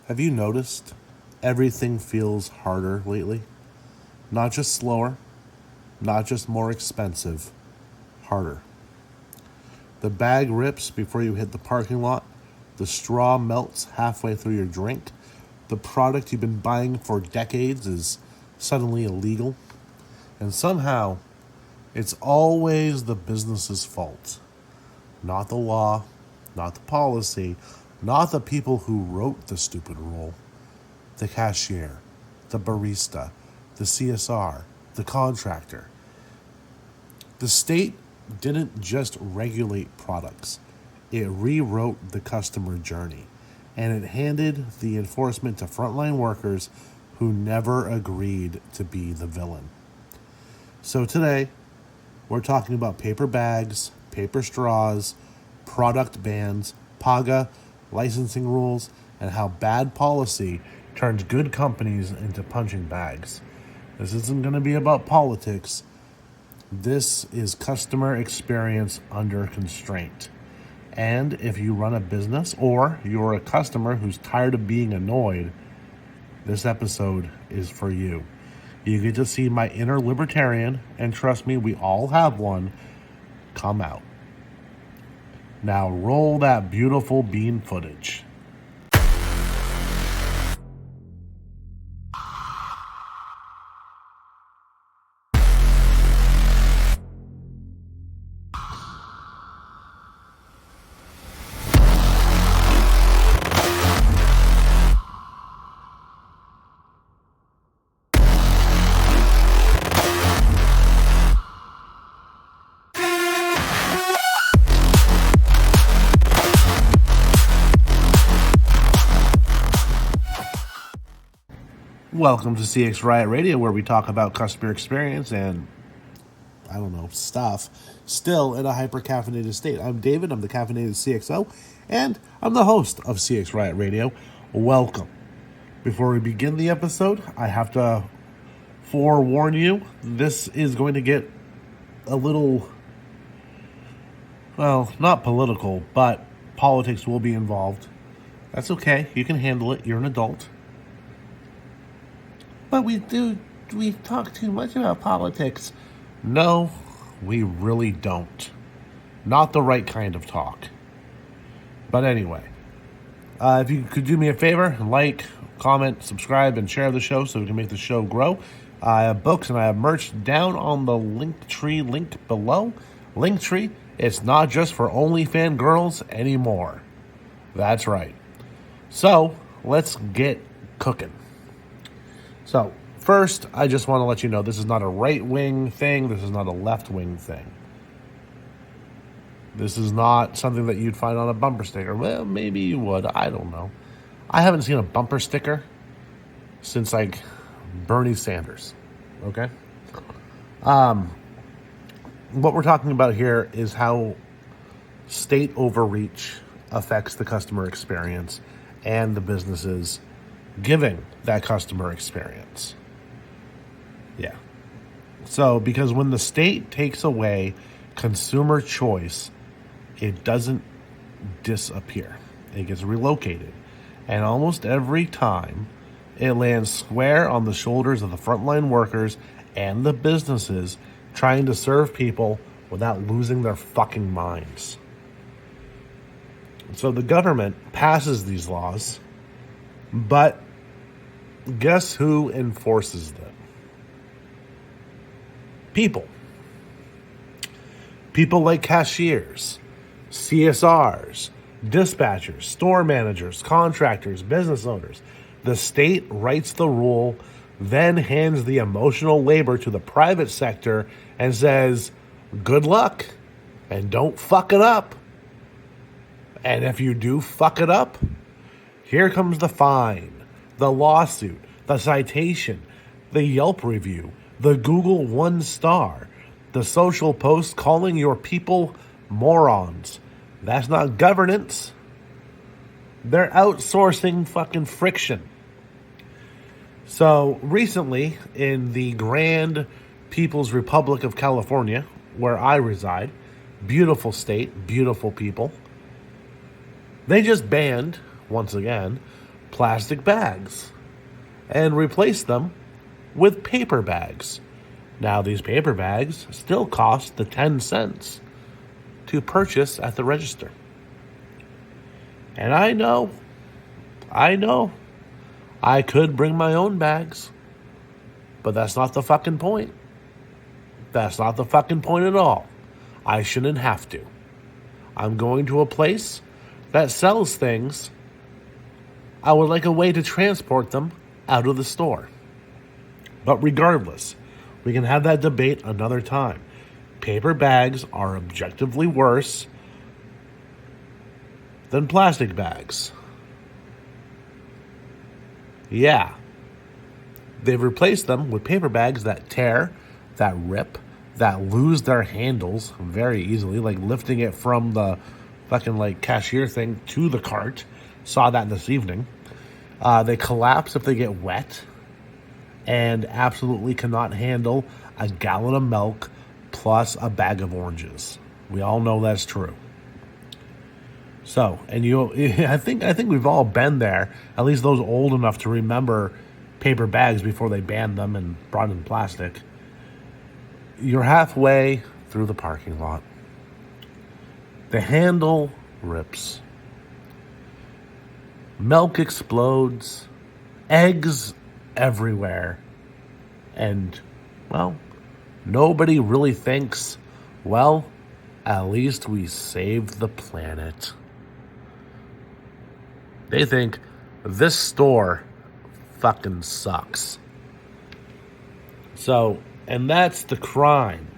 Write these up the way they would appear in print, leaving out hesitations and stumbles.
Have you noticed everything feels harder lately? Not just slower, not just more expensive, harder. The bag rips before you hit the parking lot. The straw melts halfway through your drink. The product you've been buying for decades is suddenly illegal. And somehow, it's always the business's fault. Not the law, not the policy, not the people who wrote the stupid rule. The cashier, the barista, the CSR, the contractor. The state didn't just regulate products. It rewrote the customer journey, and it handed the enforcement to frontline workers who never agreed to be the villain. So today, we're talking about paper bags, paper straws, product bans, PAGA, licensing rules, and how bad policy turns good companies into punching bags. This isn't going to be about politics. This is customer experience under constraint. And if you run a business or you're a customer who's tired of being annoyed, this episode is for you. You get to see my inner libertarian, and trust me, we all have one, come out. Now roll that beautiful bean footage. Welcome to CX Riot Radio, where we talk about customer experience and, stuff, still in a hyper-caffeinated state. I'm David, I'm the caffeinated CXO, and I'm the host of CX Riot Radio. Welcome. Before we begin the episode, I have to forewarn you, this is going to get a little, not political, but politics will be involved. That's okay, you can handle it, you're an adult. But we talk too much about politics. No, we really don't. Not the right kind of talk. But anyway, if you could do me a favor, like, comment, subscribe, and share the show so we can make the show grow. I have books and I have merch down on the Linktree link below. Linktree, it's not just for OnlyFans girls anymore. That's right. So, let's get cooking. So, first, I just want to let you know this is not a right-wing thing. This is not a left-wing thing. This is not something that you'd find on a bumper sticker. Well, maybe you would. I don't know. I haven't seen a bumper sticker since, Bernie Sanders. Okay? What we're talking about here is how state overreach affects the customer experience and the businesses giving that customer experience. Yeah. So, because when the state takes away consumer choice, it doesn't disappear. It gets relocated. And almost every time, it lands square on the shoulders of the frontline workers and the businesses trying to serve people without losing their fucking minds. So the government passes these laws, but guess who enforces them? People. People like cashiers, CSRs, dispatchers, store managers, contractors, business owners. The state writes the rule, then hands the emotional labor to the private sector and says, good luck, and don't fuck it up. And if you do fuck it up, here comes the fine, the lawsuit, the citation, the Yelp review, the Google 1-star, the social post calling your people morons. That's not governance. They're outsourcing fucking friction. So recently, in the Grand People's Republic of California, where I reside, beautiful state, beautiful people, they just banned, once again, plastic bags and replace them with paper bags. Now, these paper bags still cost the 10 cents to purchase at the register. And I know, I could bring my own bags, but that's not the fucking point. That's not the fucking point at all. I shouldn't have to. I'm going to a place that sells things. I would like a way to transport them out of the store. But regardless, we can have that debate another time. Paper bags are objectively worse than plastic bags. Yeah. They've replaced them with paper bags that tear, that rip, that lose their handles very easily, like lifting it from the fucking like cashier thing to the cart. Saw that this evening. They collapse if they get wet and absolutely cannot handle a gallon of milk plus a bag of oranges. We all know that's true. So, and I think we've all been there, at least those old enough to remember paper bags before they banned them and brought in plastic. You're halfway through the parking lot. The handle rips. Milk explodes. Eggs everywhere. And, well, nobody really thinks, well, at least we saved the planet. They think this store fucking sucks. So, and that's the crime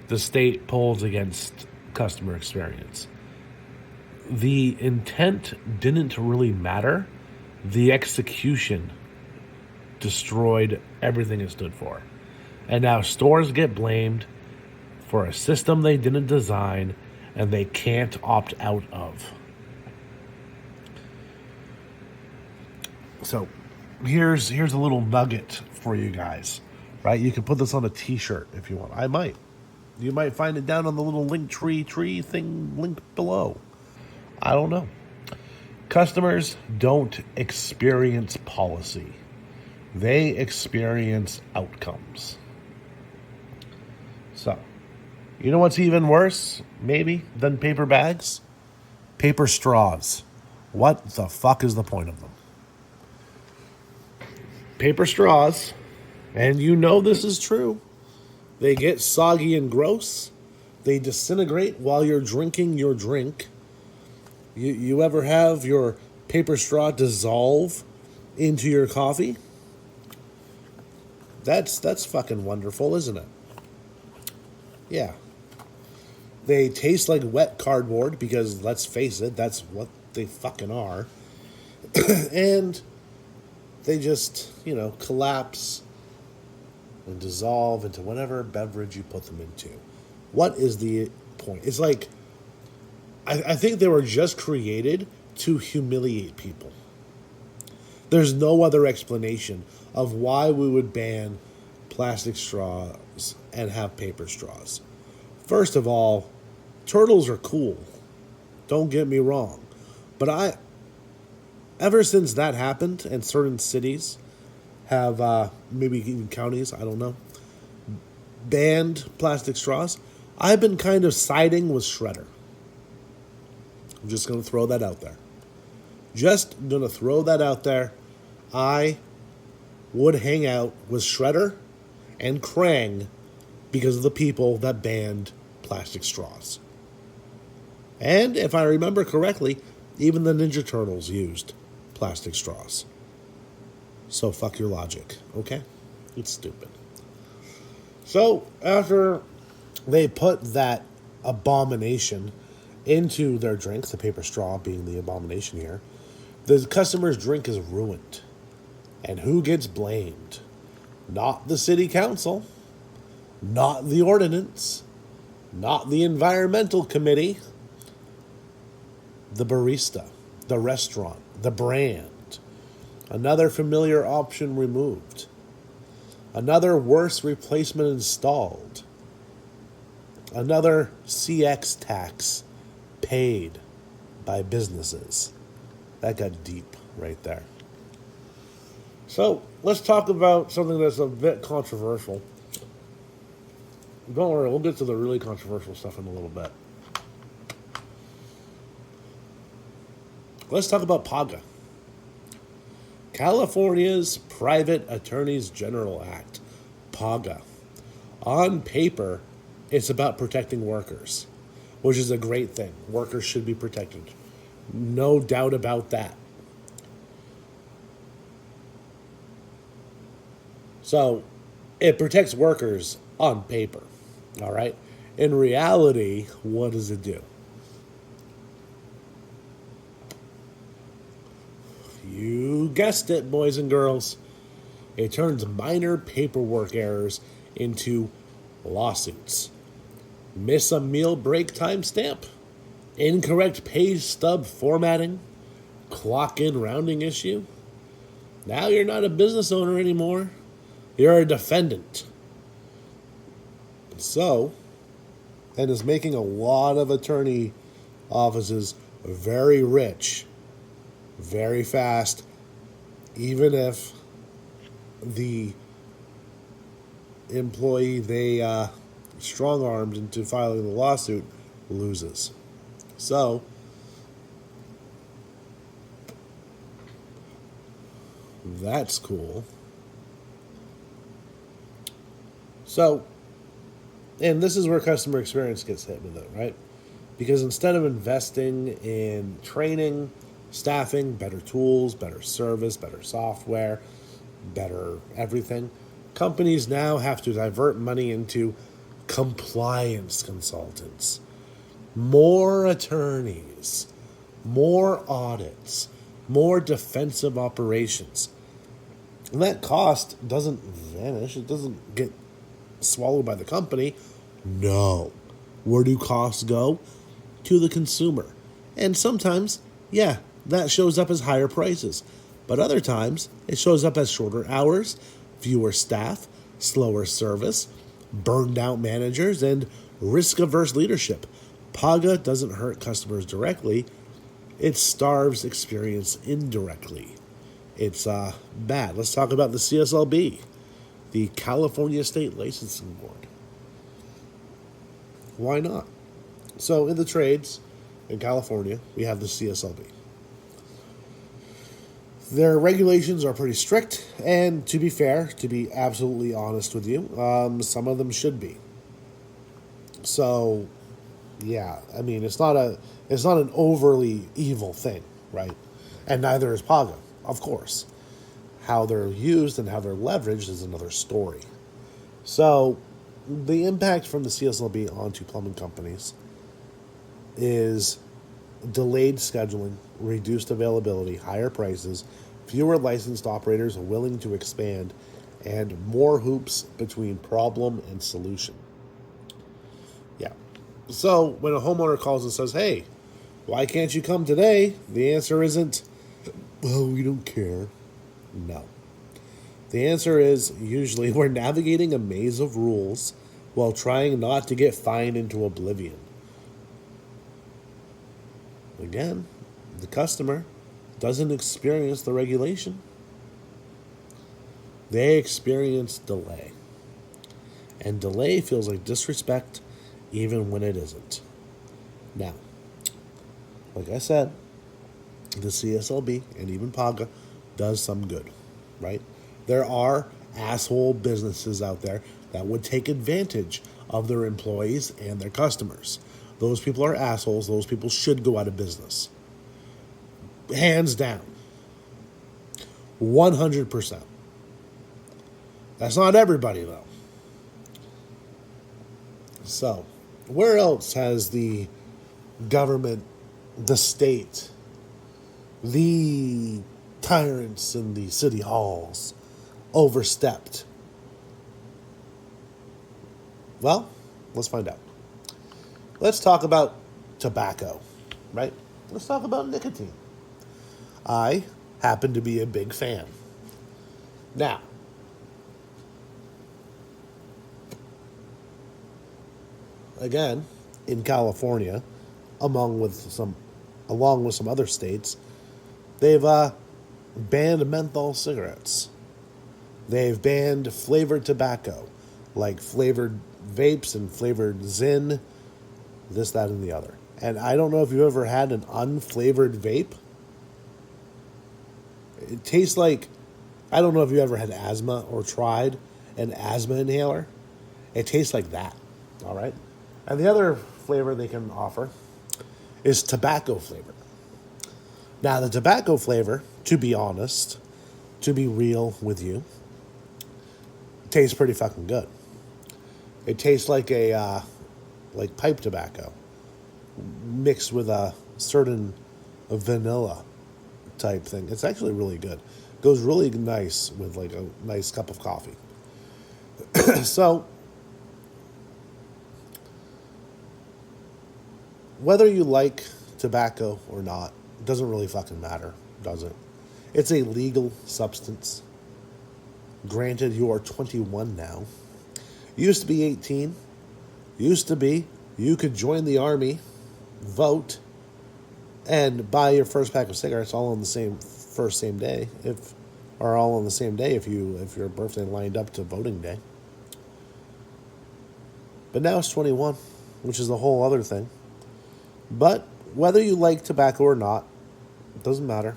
the state pulls against customer experience. The intent didn't really matter. The execution destroyed everything it stood for. And now stores get blamed for a system they didn't design and they can't opt out of. So here's a little nugget for you guys, right? You can put this on a t-shirt if you want. I might. You might find it down on the little link tree thing link below. I don't know. Customers don't experience policy. They experience outcomes. So, you know what's even worse, maybe, than paper bags? Paper straws. What the fuck is the point of them? Paper straws, and you know this is true, they get soggy and gross. They disintegrate while you're drinking your drink. You ever have your paper straw dissolve into your coffee? That's fucking wonderful, isn't it? Yeah. They taste like wet cardboard because, let's face it, that's what they fucking are. And they just, collapse and dissolve into whatever beverage you put them into. What is the point? It's like, I think they were just created to humiliate people. There's no other explanation of why we would ban plastic straws and have paper straws. First of all, turtles are cool. Don't get me wrong. But ever since that happened, and certain cities have, maybe even counties, I don't know, banned plastic straws, I've been kind of siding with Shredder. I'm just going to throw that out there. I would hang out with Shredder and Krang because of the people that banned plastic straws. And if I remember correctly, even the Ninja Turtles used plastic straws. So fuck your logic, okay? It's stupid. So after they put that abomination into their drinks, the paper straw being the abomination here, the customer's drink is ruined. And who gets blamed? Not the city council, not the ordinance, not the environmental committee, the barista, the restaurant, the brand. Another familiar option removed. Another worse replacement installed. Another CX tax paid by businesses. That got deep. right there. So let's talk about something that's a bit controversial. Don't worry, we'll get to the really controversial stuff in a little bit. Let's talk about PAGA. California's Private Attorneys General Act, PAGA. On paper, it's about protecting workers, which is a great thing. Workers should be protected. No doubt about that. So, it protects workers on paper, all right? In reality, what does it do? You guessed it, boys and girls. It turns minor paperwork errors into lawsuits. Miss a meal break timestamp? Incorrect pay stub formatting? Clock in rounding issue? Now you're not a business owner anymore. You're a defendant. So, and is making a lot of attorney offices very rich, very fast, even if the employee they strong-armed into filing the lawsuit loses. So, that's cool. So, and this is where customer experience gets hit with it, right? Because instead of investing in training, staffing, better tools, better service, better software, better everything, companies now have to divert money into compliance consultants, more attorneys, more audits, more defensive operations. And that cost doesn't vanish. It doesn't get swallowed by the company. No. Where do costs go? To the consumer. And sometimes, yeah, that shows up as higher prices. But other times, it shows up as shorter hours, fewer staff, slower service, burned out managers, and risk-averse leadership. PAGA doesn't hurt customers directly. It starves experience indirectly. It's bad. Let's talk about the CSLB, the California State Licensing Board. Why not? So in the trades in California, we have the CSLB. Their regulations are pretty strict, and to be fair, to be absolutely honest with you, some of them should be. So, yeah, I mean, it's not an overly evil thing, right? And neither is PAGA, of course. How they're used and how they're leveraged is another story. So, the impact from the CSLB onto plumbing companies is delayed scheduling, reduced availability, higher prices, fewer licensed operators willing to expand, and more hoops between problem and solution. Yeah. So when a homeowner calls and says, hey, why can't you come today? The answer isn't, well, we don't care. No. The answer is usually we're navigating a maze of rules while trying not to get fined into oblivion. Again, the customer doesn't experience the regulation. They experience delay. And delay feels like disrespect even when it isn't. Now, like I said, the CSLB and even PAGA does some good, right? There are asshole businesses out there that would take advantage of their employees and their customers. Those people are assholes. Those people should go out of business. Hands down. 100%. That's not everybody, though. So, where else has the government, the state, the tyrants in the city halls overstepped? Well, let's find out. Let's talk about tobacco, right? Let's talk about nicotine. I happen to be a big fan. Now, again, in California, along with some other states, they've banned menthol cigarettes. They've banned flavored tobacco, like flavored vapes and flavored Zyn, this, that, and the other. And I don't know if you've ever had an unflavored vape. It tastes like, I don't know if you ever had asthma or tried an asthma inhaler. It tastes like that, all right? And the other flavor they can offer is tobacco flavor. Now, the tobacco flavor, to be honest, to be real with you, tastes pretty fucking good. It tastes like like pipe tobacco mixed with a certain vanilla type thing. It's actually really good. Goes really nice with like a nice cup of coffee. So, whether you like tobacco or not, it doesn't really fucking matter, does it? It's a legal substance. Granted, you are 21 now. Used to be 18. Used to be you could join the army, vote, and buy your first pack of cigarettes all on the same day, if your birthday lined up to voting day. But now it's 21, which is a whole other thing. But whether you like tobacco or not, it doesn't matter.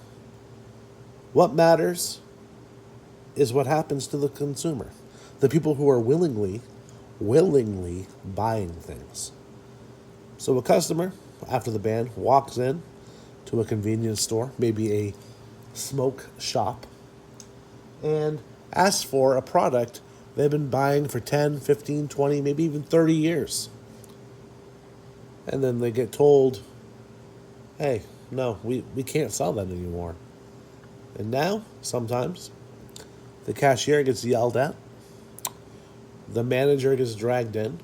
What matters is what happens to the consumer, the people who are willingly buying things. So a customer, after the ban, walks in to a convenience store, maybe a smoke shop, and asks for a product they've been buying for 10, 15, 20, maybe even 30 years. And then they get told, hey, no, we can't sell that anymore. And now, sometimes, the cashier gets yelled at, the manager gets dragged in,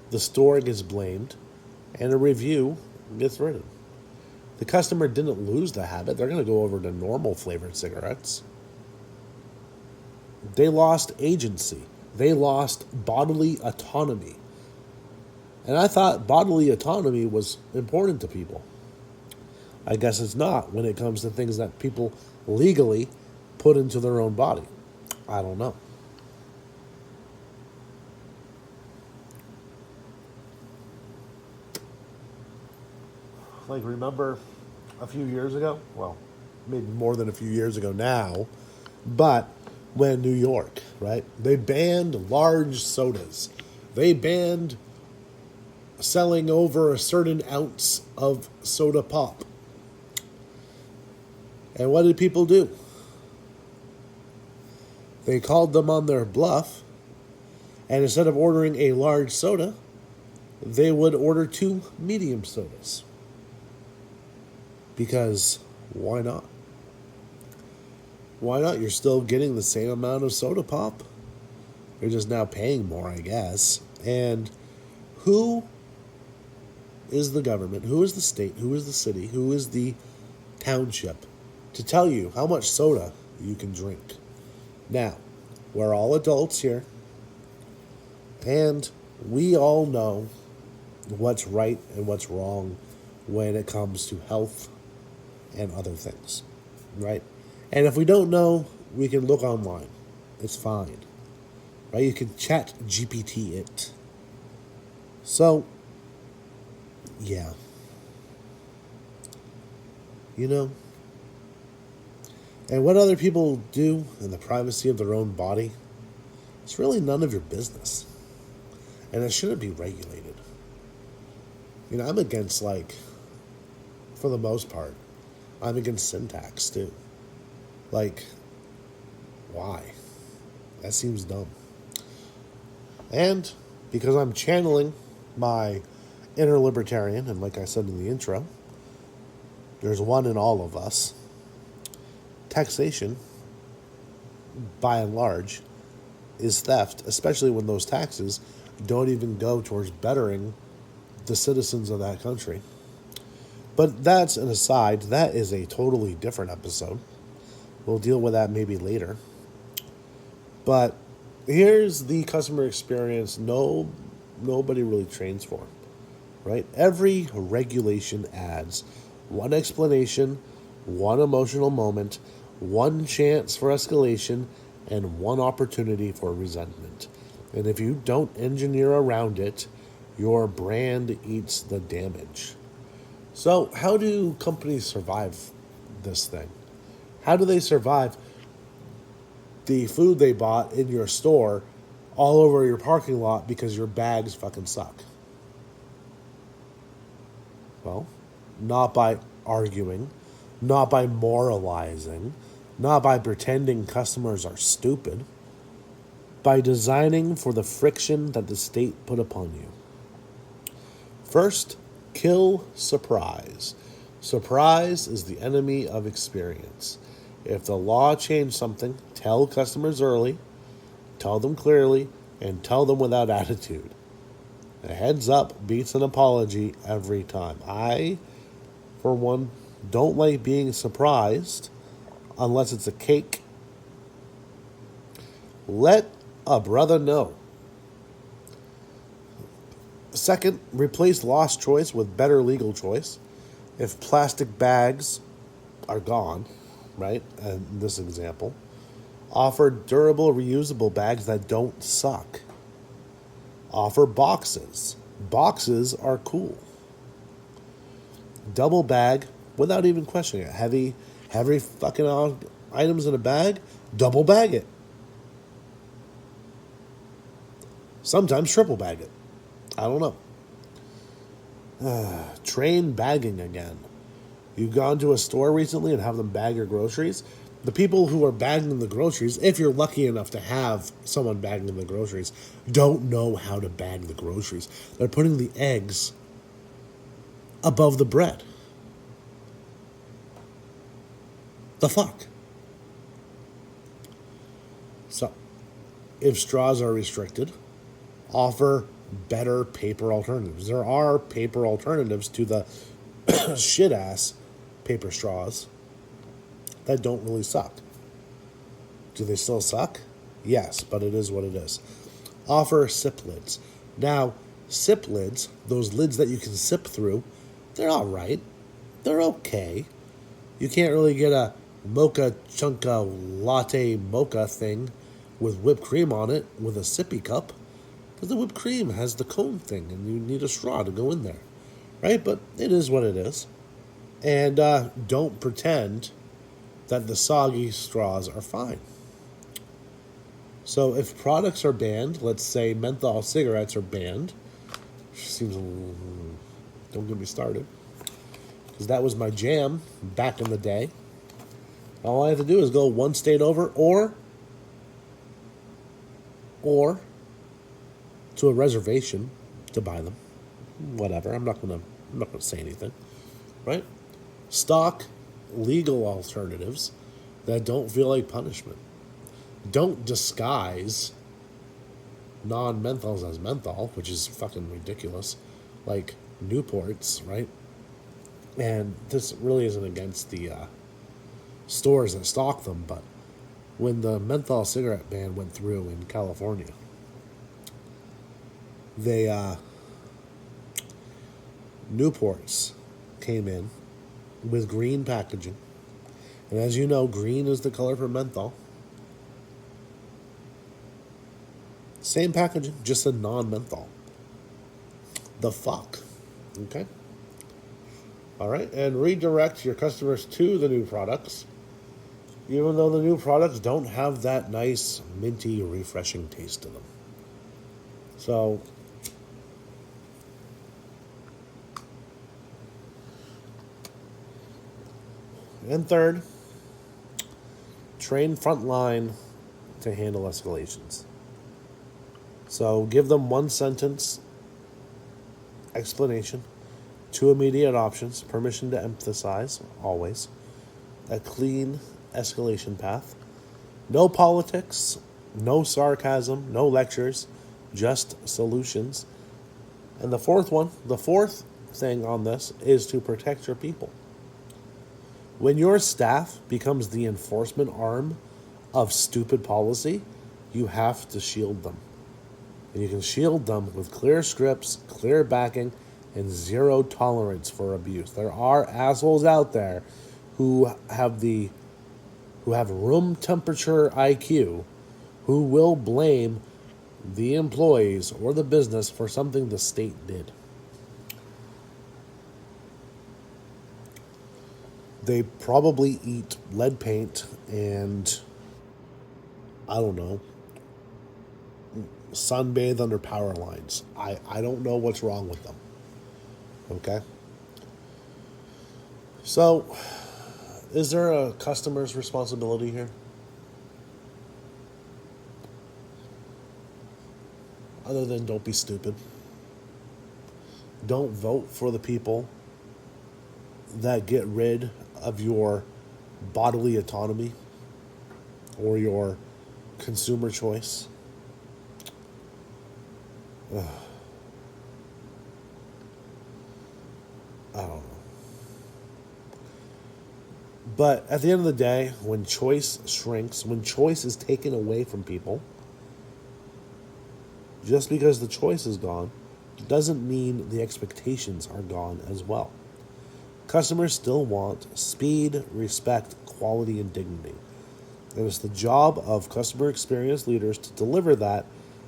the store gets blamed, and a review gets written. The customer didn't lose the habit. They're going to go over to normal flavored cigarettes. They lost agency. They lost bodily autonomy. And I thought bodily autonomy was important to people. I guess it's not when it comes to things that people legally put into their own body. I don't know. Like, remember a few years ago? Well, maybe more than a few years ago now. But when New York, right? They banned large sodas. They banned selling over a certain ounce of soda pop. And what did people do? They called them on their bluff, and instead of ordering a large soda, they would order 2 medium sodas. Because why not? Why not? You're still getting the same amount of soda pop. You're just now paying more, I guess. And who is the government? Who is the state? Who is the city? Who is the township to tell you how much soda you can drink? Now, we're all adults here, and we all know what's right and what's wrong when it comes to health and other things, right? And if we don't know, we can look online. It's fine, right? You can chat GPT it. So, yeah. You know? And what other people do in the privacy of their own body, it's really none of your business. And it shouldn't be regulated. You know, I'm against, like, for the most part, I'm against syntax, too. Like, why? That seems dumb. And because I'm channeling my inner libertarian, and like I said in the intro, there's one in all of us. Taxation, by and large, is theft, especially when those taxes don't even go towards bettering the citizens of that country. But that's an aside. That is a totally different episode. We'll deal with that maybe later. But here's the customer experience nobody really trains for, right? Every regulation adds one explanation, one emotional moment, one chance for escalation and one opportunity for resentment. And if you don't engineer around it, your brand eats the damage. So, how do companies survive this thing? How do they survive the food they bought in your store all over your parking lot because your bags fucking suck? Well, not by arguing, not by moralizing, not by pretending customers are stupid, by designing for the friction that the state put upon you. First, kill surprise. Surprise is the enemy of experience. If the law changed something, tell customers early, tell them clearly, and tell them without attitude. A heads up beats an apology every time. I, for one, don't like being surprised unless it's a cake. Let a brother know. Second, replace lost choice with better legal choice. If plastic bags are gone, right, in this example, offer durable, reusable bags that don't suck. Offer boxes. Boxes are cool. Double bag without even questioning it. Heavy fucking items in a bag, double bag it. Sometimes triple bag it. I don't know. Train bagging again. You've gone to a store recently and have them bag your groceries. The people who are bagging the groceries, if you're lucky enough to have someone bagging the groceries, don't know how to bag the groceries. They're putting the eggs above the bread. The fuck? So, if straws are restricted, offer better paper alternatives. There are paper alternatives to the shit-ass paper straws that don't really suck. Do they still suck? Yes, but it is what it is. Offer sip lids. Now, sip lids, those lids that you can sip through, they're all right. They're okay. You can't really get a mocha chunka latte mocha thing with whipped cream on it with a sippy cup, because the whipped cream has the cone thing and you need a straw to go in there, right? But it is what it is. And don't pretend that the soggy straws are fine. So if products are banned, let's say menthol cigarettes are banned, which seems, don't get me started, because that was my jam back in the day. All I have to do is go one state over or to a reservation to buy them. Whatever. I'm not gonna say anything. Right? Stock legal alternatives that don't feel like punishment. Don't disguise non-menthols as menthol, which is fucking ridiculous. Like Newports, right? And this really isn't against the stores that stock them, but when the menthol cigarette ban went through in California, Newports came in with green packaging. And as you know, green is the color for menthol. Same packaging, just a non-menthol. The fuck? Okay? Alright, and redirect your customers to the new products, even though the new products don't have that nice, minty, refreshing taste to them. So, and third, train frontline to handle escalations. So give them one sentence explanation, 2 immediate options, permission to emphasize, always, a clean escalation path, no politics, no sarcasm, no lectures, just solutions. And the fourth thing on this is to protect your people. When your staff becomes the enforcement arm of stupid policy, you have to shield them. And you can shield them with clear scripts, clear backing, and zero tolerance for abuse. There are assholes out there who who have room temperature IQ, who will blame the employees or the business for something the state did. They probably eat lead paint and, I don't know, sunbathe under power lines. I don't know what's wrong with them. Okay? So, is there a customer's responsibility here? Other than don't be stupid. Don't vote for the people that get rid of your bodily autonomy or your consumer choice. Ugh. I don't know. But at the end of the day, when choice shrinks, when choice is taken away from people, just because the choice is gone doesn't mean the expectations are gone as well. Customers still want speed, respect, quality, and dignity. And it's the job of customer experience leaders to deliver that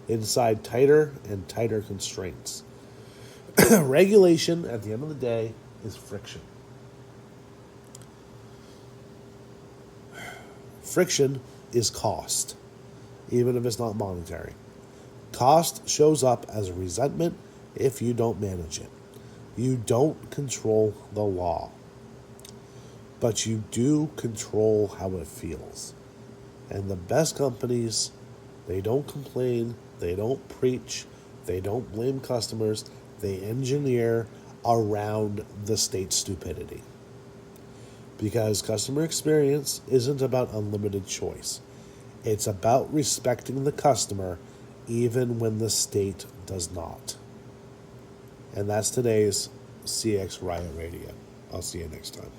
inside tighter and tighter constraints. Regulation, at the end of the day, is friction. Friction is cost, even if it's not monetary. Cost shows up as resentment if you don't manage it. You don't control the law, but you do control how it feels. And the best companies, they don't complain, they don't preach, they don't blame customers, they engineer around the state's stupidity. Because customer experience isn't about unlimited choice. It's about respecting the customer even when the state does not. And that's today's CX Riot Radio. I'll see you next time.